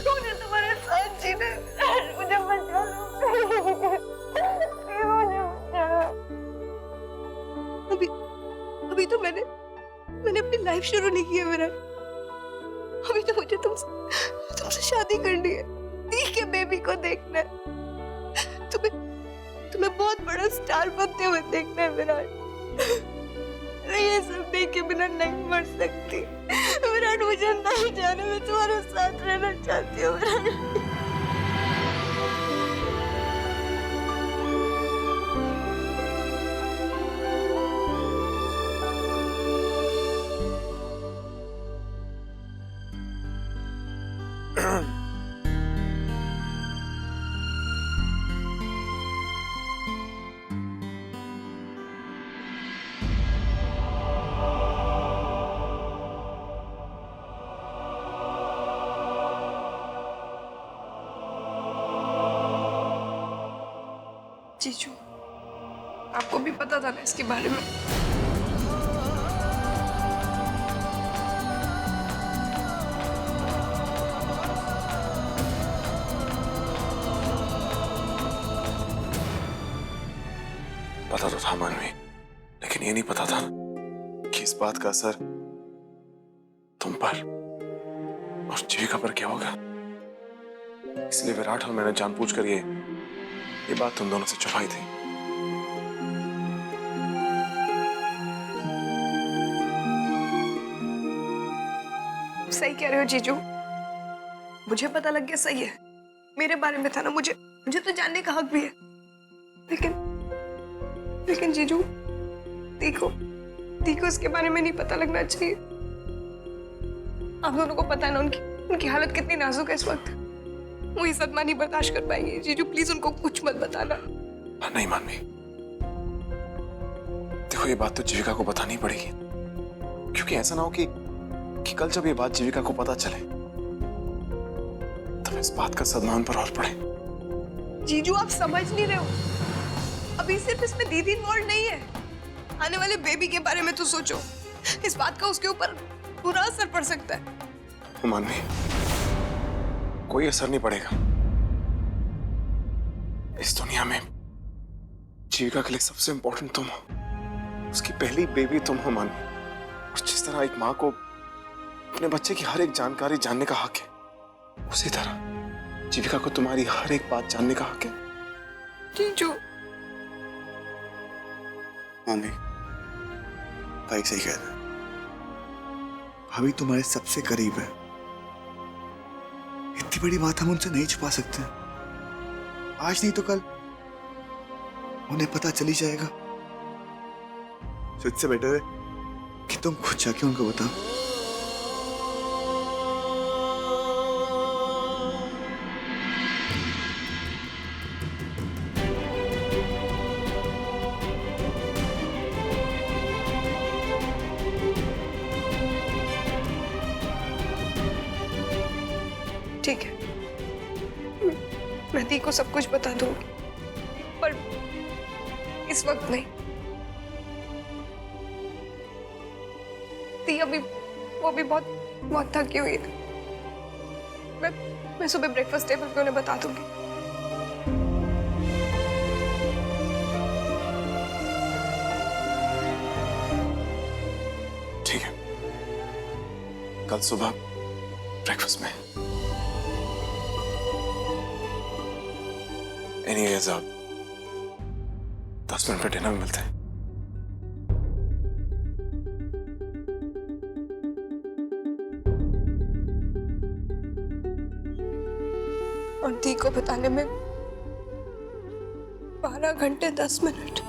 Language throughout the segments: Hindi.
मुझे तुम्हारे साथ जीना है, मुझे बचा लो। मुझे बचा लो। अभी अभी तो मैंने अपनी लाइफ शुरू नहीं की है विराट। अभी तो मुझे तुमसे शादी करनी है, ठीक है, बेबी को देखना है। तुम्हें बहुत बड़ा स्टार बनते हुए देखना है विराट। मैं ये सब देखे बिना नहीं मर सकती विराट। मुझे नहीं जाने, मैं तुम्हारे साथ रहना चाहती हूँ विराट। जीजू, आपको भी पता था ना इसके बारे में? पता तो था मानवी, लेकिन ये नहीं पता था कि इस बात का असर तुम पर और जीविका पर क्या होगा। इसलिए विराट और मैंने जानबूझकर ये बात तुम दोनों से छुपाई थी। सही कह रहे हो जीजू, मुझे पता लग गया, सही है, मेरे बारे में था ना, मुझे तो जानने का हक भी है। लेकिन जीजू, देखो इसके बारे में नहीं पता लगना चाहिए। आप दोनों को पता है ना उनकी हालत कितनी नाजुक है इस वक्त। वो ये सदमा नहीं बर्दाश्त कर पाएंगे। जीजू प्लीज उनको कुछ मत बताना। नहीं मानवी, देखो ये बात तो जीविका को बतानी पड़ेगी, क्योंकि ऐसा ना हो कि कल जब ये बात जीविका को पता चले तब इस बात का सदमा उन पर और पड़े। जीजू आप समझ नहीं रहे हो, अभी सिर्फ इसमें दीदी इन्वॉल्व नहीं है, आने वाले बेबी के बारे में तो सोचो। इस बात का उसके ऊपर बुरा असर पड़ सकता है। मानवी, कोई असर नहीं पड़ेगा। इस दुनिया में जीविका के लिए सबसे इंपॉर्टेंट तुम हो, उसकी पहली बेबी तुम हो मानवी। और जिस तरह एक माँ को अपने बच्चे की हर एक जानकारी जानने का हक है, उसी तरह जीविका को तुम्हारी हर एक बात जानने का हक है। जीजू, मानवी, भाई सही कह रहा है। भाभी तुम्हारे सबसे करीब है, इतनी बड़ी बात हम उनसे नहीं छुपा सकते। आज नहीं तो कल उन्हें पता चल ही जाएगा। तो इससे बेटर है कि तुम खुद जाके उनको बताओ। ठीक है, मैं दी को सब कुछ बता दूंगी, पर इस वक्त नहीं। दी वो भी बहुत थकी हुई है। मैं सुबह ब्रेकफास्ट टेबल पे उन्हें बता दूंगी। ठीक है, कल सुबह ब्रेकफास्ट में। एनीवेज, आप 10 मिनट में डिनर में मिलते हैं। और दी को बताने में 12 घंटे 10 मिनट।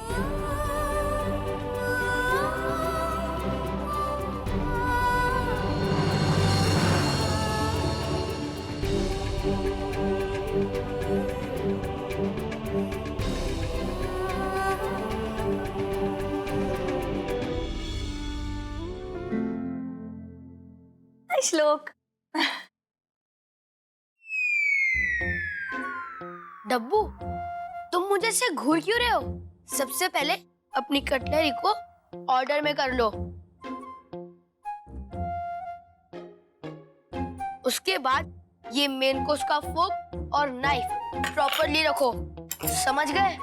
श्लोक, डब्बू, तुम मुझे से घूर क्यों रहे हो? सबसे पहले अपनी कटलरी को ऑर्डर में कर लो, उसके बाद ये मेन कोर्स का फोक और नाइफ प्रॉपरली रखो, समझ गए?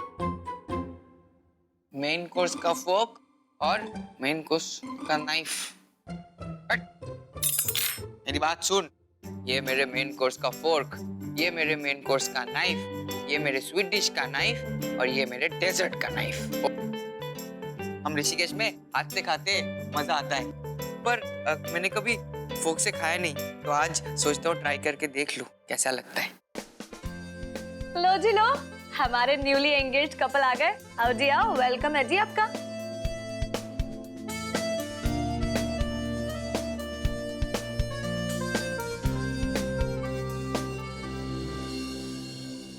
मेन कोर्स का फोक और मेन कोर्स का नाइफ। मेरी बात सुन, ये मेरे मेन कोर्स का फोर्क, ये मेरे मेन कोर्स का नाइफ, ये मेरे स्वीट डिश का नाइफ और ये मेरे डेजर्ट का नाइफ। हम ऋषिकेश में हाथ से खाते मजा आता है, पर मैंने कभी फोक से खाया नहीं, तो आज सोचता हूँ ट्राई करके देख लूं कैसा लगता है। लो जी लो, हमारे न्यूली एंगेज्ड कपल आ गए। आओ जी आओ, वेलकम है जी आपका।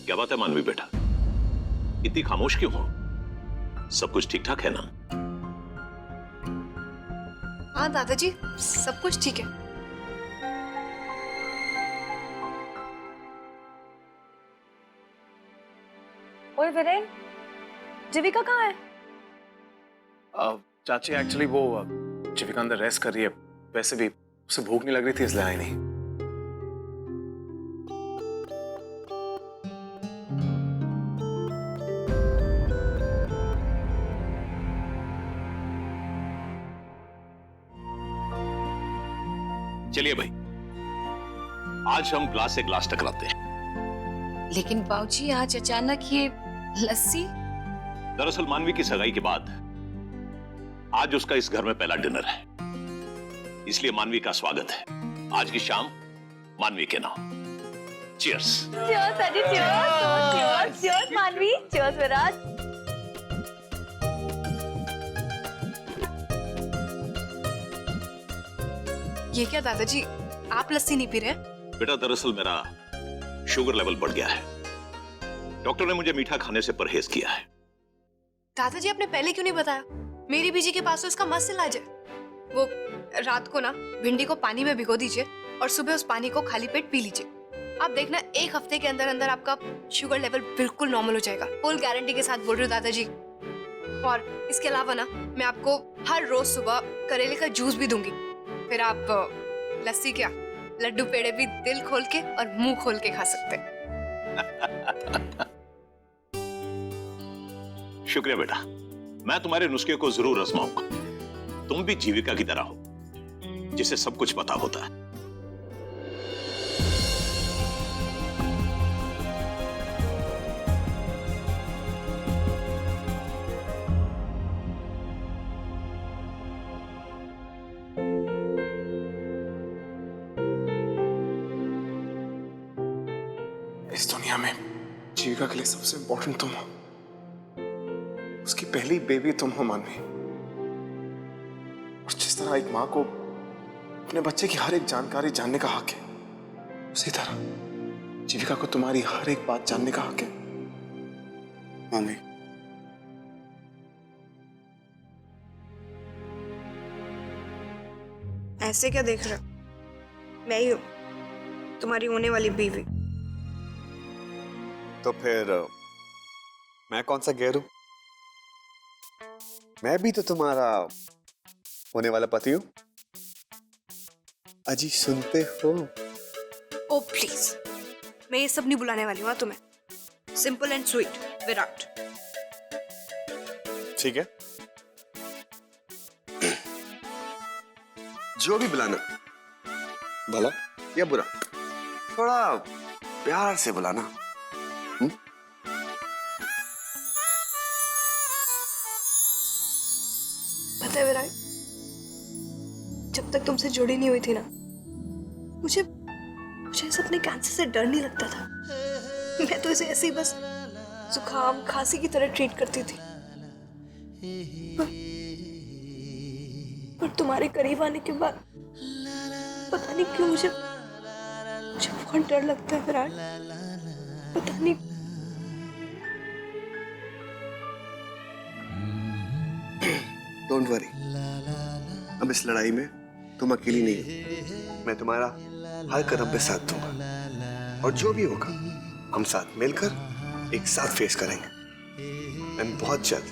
क्या बात है मानवी बेटा, इतनी खामोश क्यों हो? सब कुछ ठीक ठाक है ना? हाँ दादाजी, सब कुछ ठीक है। ओए वीरेन, जीविका कहाँ है? चाची एक्चुअली वो जीविका अंदर रेस्ट कर रही है, वैसे भी उसे भूख नहीं लग रही थी इसलिए आई नहीं। चलिए भाई, आज हम ग्लास से ग्लास टकराते हैं। लेकिन बाबूजी, आज अचानक ये लस्सी? दरअसल मानवी की सगाई के बाद आज उसका इस घर में पहला डिनर है, इसलिए मानवी का स्वागत है। आज की शाम मानवी के नाम। चीयर्स। चीयर्स अजी, चीयर्स, चीयर्स मानवी, चीयर्स विराज। ये क्या दादाजी, आप लस्सी नहीं पी रहे? बेटा दरअसल मेरा शुगर लेवल बढ़ गया है, डॉक्टर ने मुझे मीठा खाने से परहेज किया है। दादाजी आपने पहले क्यों नहीं बताया? मेरी बीजी के पास तो इसका मस्त इलाज है। वो रात को ना भिंडी को पानी में भिगो दीजिए और सुबह उस पानी को खाली पेट पी लीजिए। आप देखना, एक हफ्ते के अंदर अंदर आपका शुगर लेवल बिल्कुल नॉर्मल हो जाएगा। फुल गारंटी के साथ बोल रही हूँ दादाजी। और इसके अलावा ना मैं आपको हर रोज सुबह करेले का जूस भी दूंगी, फिर आप लस्सी क्या लड्डू पेड़े भी दिल खोल के और मुंह खोल के खा सकते हैं। शुक्रिया बेटा, मैं तुम्हारे नुस्खे को जरूर आजमाऊंगा। तुम भी जीविका की तरह हो, जिसे सब कुछ पता होता है। इस दुनिया में जीविका के लिए सबसे इंपॉर्टेंट तुम हो, उसकी पहली बेबी तुम हो मानवी। और जिस तरह एक माँ को अपने बच्चे की हर एक जानकारी जानने का हक है, उसी तरह जीविका को तुम्हारी हर एक बात जानने का हक है। मानवी, ऐसे क्या देख रहे हो? मैं ही हूँ तुम्हारी होने वाली बीवी। तो फिर मैं कौन सा गैर हूं? मैं भी तो तुम्हारा होने वाला पति हूं। अजी सुनते हो? ओ प्लीज, मैं ये सब नहीं बुलाने वाली हूँ तुम्हें। Simple and sweet Virat. ठीक है, जो भी बुलाना, भला या बुरा, थोड़ा प्यार से बुलाना। पता है विराट, जब तक तुमसे जुड़ी नहीं हुई थी ना, मुझे इस अपने कैंसर से डर नहीं लगता था। मैं तो इसे ऐसे ही बस जुकाम खांसी की तरह ट्रीट करती थी। पर तुम्हारे करीब आने के बाद पता नहीं क्यों मुझे बहुत डर लगता है विराट। पता नहीं। डोंट वरी, अब इस लड़ाई में तुम अकेली नहीं हो। मैं तुम्हारा हर कदम पे साथ दूंगा, और जो भी होगा हम साथ मिलकर एक साथ फेस करेंगे। एंड बहुत जल्द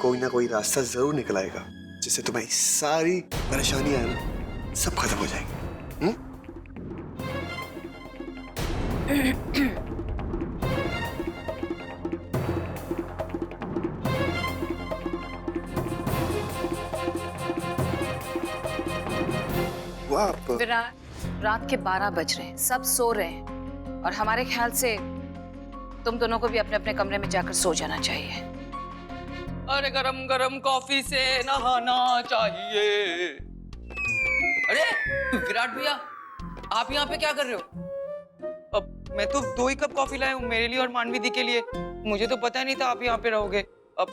कोई ना कोई रास्ता जरूर निकल आएगा, जिससे तुम्हारी सारी परेशानियां ना सब खत्म हो जाएंगी। वो आप विराट, रात के 12 बज रहे हैं, सब सो रहे हैं और हमारे ख्याल से तुम दोनों को भी अपने अपने कमरे में जाकर सो जाना चाहिए। अरे गरम गरम कॉफी से नहाना चाहिए। अरे विराट भैया, आप यहाँ पे क्या कर रहे हो? अब मैं तो 2 ही कप कॉफी लाया हूँ, मेरे लिए और मानवी दी के लिए। मुझे तो पता नहीं था आप यहाँ पे रहोगे। अब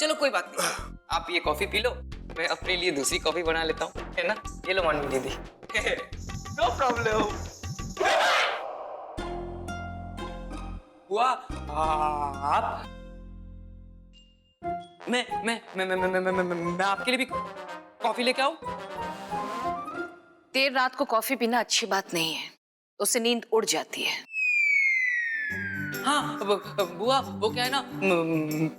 चलो कोई बात नहीं, आप ये कॉफी पी लो, मैं अपने लिए दूसरी कॉफी बना लेता हूँ, है ना? ये लो मानवी दीदी। No problem. हुआ आप मैं आपके लिए भी कॉफी लेके आऊं? देर रात को कॉफी पीना अच्छी बात नहीं है, उससे नींद उड़ जाती है। हाँ बुआ, वो क्या है ना,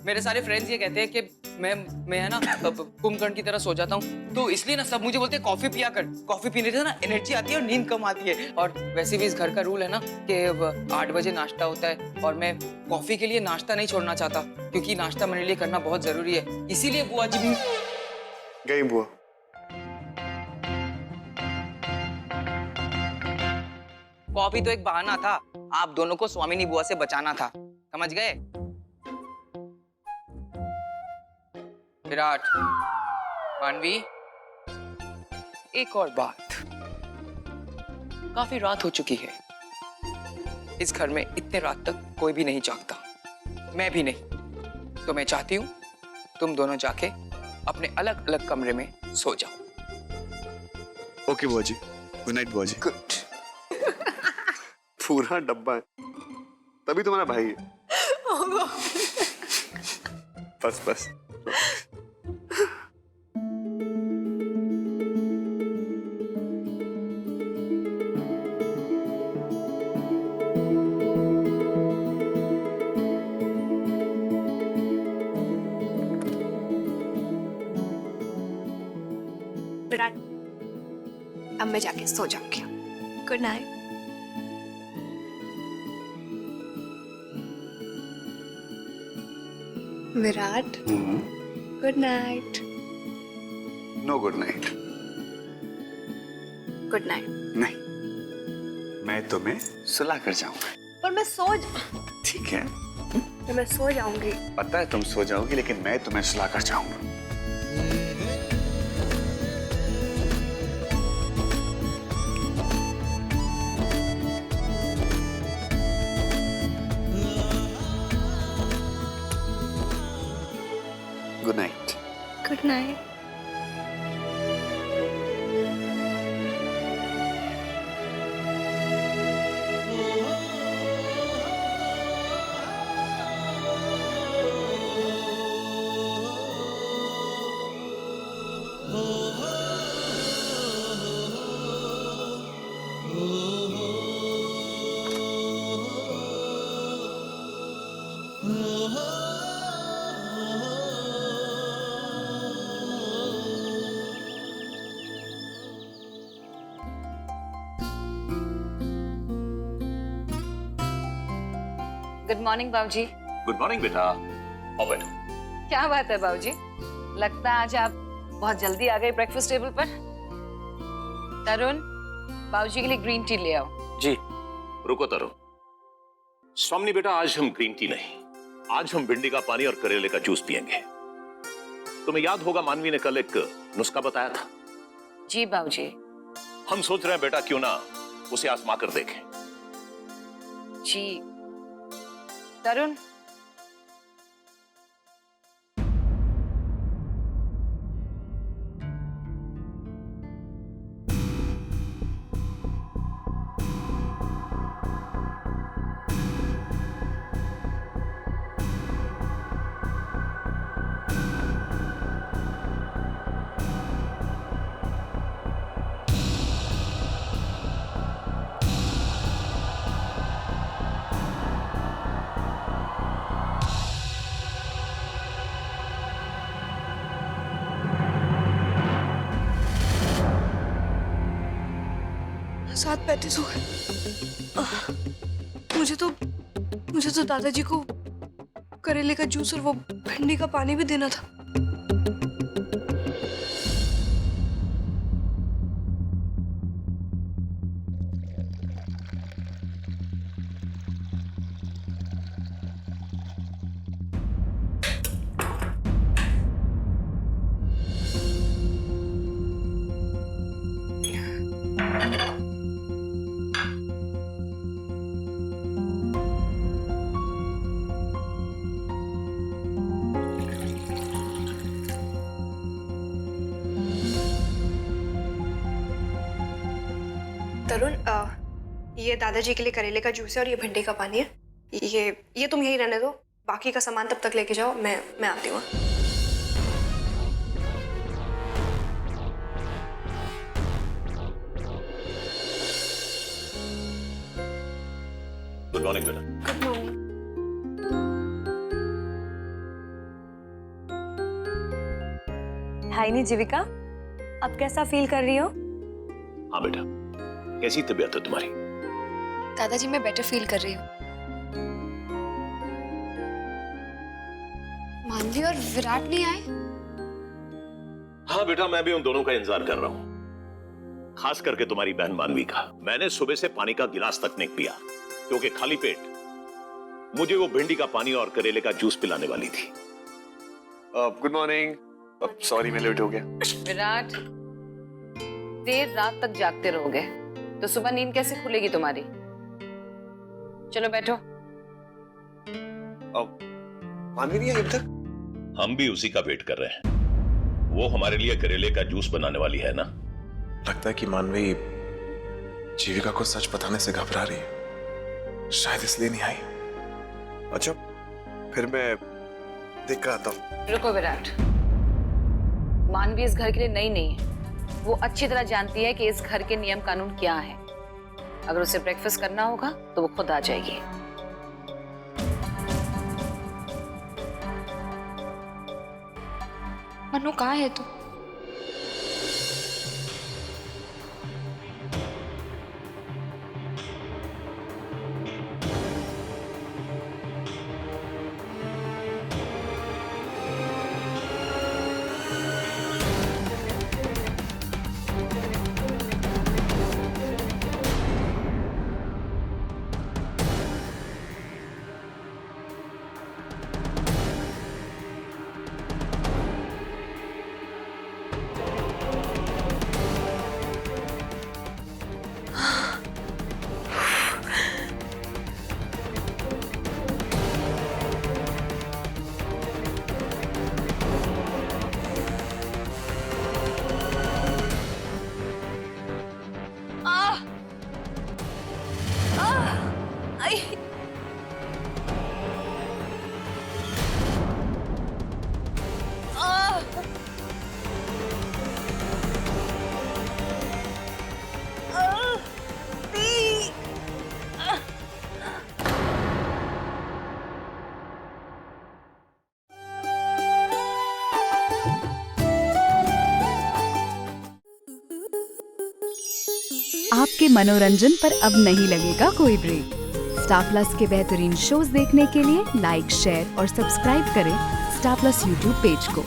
मेरे सारे फ्रेंड्स ये कहते हैं कि मैं है ना कुंभकर्ण की तरह सो जाता हूँ, तो इसलिए ना सब मुझे बोलते हैं कॉफी पिया कर। कॉफी पीने से ना एनर्जी आती है और नींद कम आती है। और वैसे भी इस घर का रूल है ना कि 8 बजे नाश्ता होता है, और मैं कॉफी के लिए नाश्ता नहीं छोड़ना चाहता, क्योंकि नाश्ता मेरे लिए करना बहुत जरूरी है। इसीलिए बुआ जी गई बुआ। कॉफी तो एक बहाना था, आप दोनों को स्वामिनी बुआ से बचाना था, समझ गए? विराट, मानवी, एक और बात, काफी रात हो चुकी है, इस घर में इतने रात तक कोई भी नहीं जागता, मैं भी नहीं। तो मैं चाहती हूँ तुम दोनों जाके अपने अलग अलग कमरे में सो जाओ। ओके बुआ जी, गुड नाइट बुआ जी। गुड। पूरा डब्बा है, तभी तुम्हारा भाई है। बस बस। विराट, अब मैं जाके सो जाऊंगी। Good night. Virat, good night. No good night. Good night. नहीं, मैं तुम्हें सुला कर जाऊंगा। पर मैं ठीक है, मैं सो जाऊंगी। पता है तुम सो जाओगी, लेकिन मैं तुम्हें सुला कर जाऊंगा। Good night. Good night. Good morning बाबूजी। गुड मॉर्निंग बेटा, आओ बैठो। क्या बात है बाबूजी, लगता है आज आप बहुत जल्दी आ गए ब्रेकफास्ट टेबल पर। तरुण, बाबूजी के लिए ग्रीन टी ले आओ। जी। रुको तरुण, स्वामिनी बेटा, आज हम ग्रीन टी नहीं, आज हम भिंडी का पानी और करेले का जूस पियेंगे। तुम्हें याद होगा मानवी ने कल एक नुस्खा बताया था। जी बाबूजी। हम सोच रहे हैं बेटा क्यों ना उसे आजमा कर देखें। जी तरुण, 35 हो गए। मुझे तो दादाजी को करेले का जूस और वो भिंडी का पानी भी देना था। तरुण, ये दादाजी के लिए करेले का जूस है और ये भिंडी का पानी है। ये तुम यहीं रहने दो, बाकी का सामान तब तक लेके जाओ, मैं आती हूँ। गुड मॉर्निंग बेटा। Good morning. हाय नी जीविका, अब कैसा फील कर रही हो? हाँ बेटा, कैसी तबीयत है तुम्हारी? दादाजी मैं बेटर फील कर रही हूँ। मानवी और विराट नहीं आए? हाँ बेटा, मैं भी उन दोनों का इंतजार कर रहा हूँ, खास करके तुम्हारी बहन मानवी का। मैंने सुबह से पानी का गिलास तक नहीं पिया, क्योंकि खाली पेट मुझे वो भिंडी का पानी और करेले का जूस पिलाने वाली थी। Good morning. सॉरी मैं लेट हो गया। विराट, देर रात तक जागते रहोगे तो सुबह नींद कैसे खुलेगी तुम्हारी? चलो बैठो। मानवी नहीं आई अब तक? हम भी उसी का वेट कर रहे हैं। वो हमारे लिए करेले का जूस बनाने वाली है ना। लगता है कि मानवी जीविका को सच बताने से घबरा रही है, शायद इसलिए नहीं आई। अच्छा, फिर मैं देख कर आता हूँ। रुको विराट, मानवी इस घर के लिए नई नहीं है। वो अच्छी तरह जानती है कि इस घर के नियम कानून क्या है। अगर उसे ब्रेकफास्ट करना होगा तो वो खुद आ जाएगी। मनु कहाँ है तू? आपके मनोरंजन पर अब नहीं लगेगा कोई ब्रेक। स्टार प्लस के बेहतरीन शोज देखने के लिए लाइक, शेयर और सब्सक्राइब करें स्टार प्लस यूट्यूब पेज को।